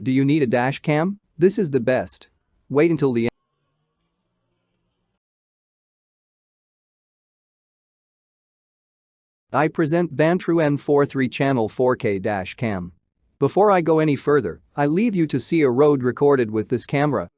Do you need a dash cam? This is the best. Wait until the end. I present Vantru N4 3-channel 4K dash cam. Before I go any further, I leave you to see a road recorded with this camera.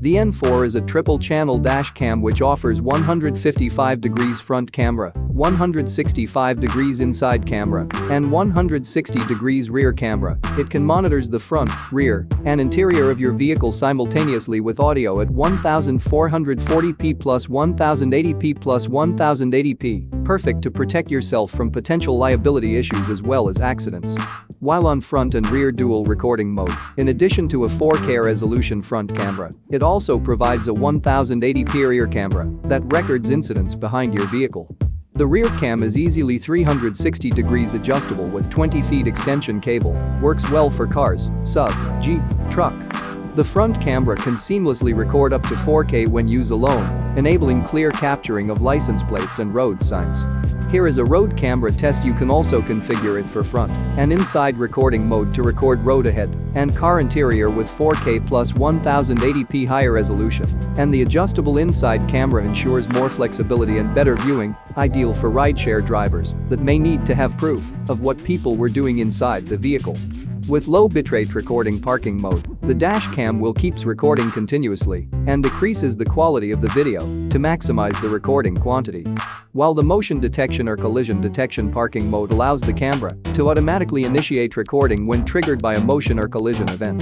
The N4 is a triple-channel dash cam which offers 155 degrees front camera, 165 degrees inside camera, and 160 degrees rear camera. It can monitors the front, rear, and interior of your vehicle simultaneously with audio at 1440p plus 1080p plus 1080p, perfect to protect yourself from potential liability issues as well as accidents. While on front and rear dual recording mode, in addition to a 4K resolution front camera, it also provides a 1080p rear camera that records incidents behind your vehicle. The rear cam is easily 360 degrees adjustable with 20 feet extension cable, works well for cars, sub, Jeep, truck. The front camera can seamlessly record up to 4K when used alone, enabling clear capturing of license plates and road signs. Here is a road camera test. You can also configure it for front and inside recording mode to record road ahead and car interior with 4K plus 1080p higher resolution, and the adjustable inside camera ensures more flexibility and better viewing, ideal for rideshare drivers that may need to have proof of what people were doing inside the vehicle. With low bitrate recording parking mode, the dash cam will keeps recording continuously and decreases the quality of the video to maximize the recording quantity. While the motion detection or collision detection parking mode allows the camera to automatically initiate recording when triggered by a motion or collision event.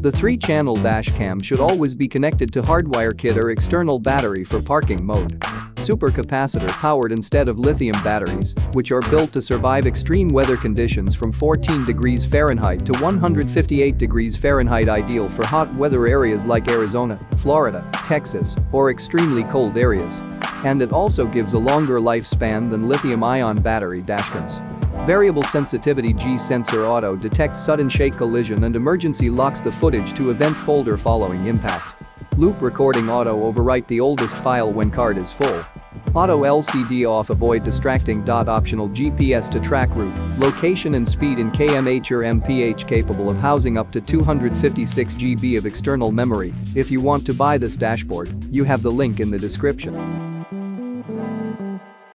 The 3-channel dash cam should always be connected to hardwire kit or external battery for parking mode. Supercapacitor powered instead of lithium batteries, which are built to survive extreme weather conditions from 14 degrees Fahrenheit to 158 degrees Fahrenheit, ideal for hot weather areas like Arizona, Florida, Texas, or extremely cold areas. And it also gives a longer lifespan than lithium-ion battery dashcams. Variable sensitivity G-sensor auto detects sudden shake collision and emergency locks the footage to event folder following impact. Loop recording auto overwrite the oldest file when card is full. Auto LCD off avoid distracting. Optional GPS to track route, location and speed in kmh or mph, capable of housing up to 256 GB of external memory. If you want to buy this dashboard, you have the link in the description.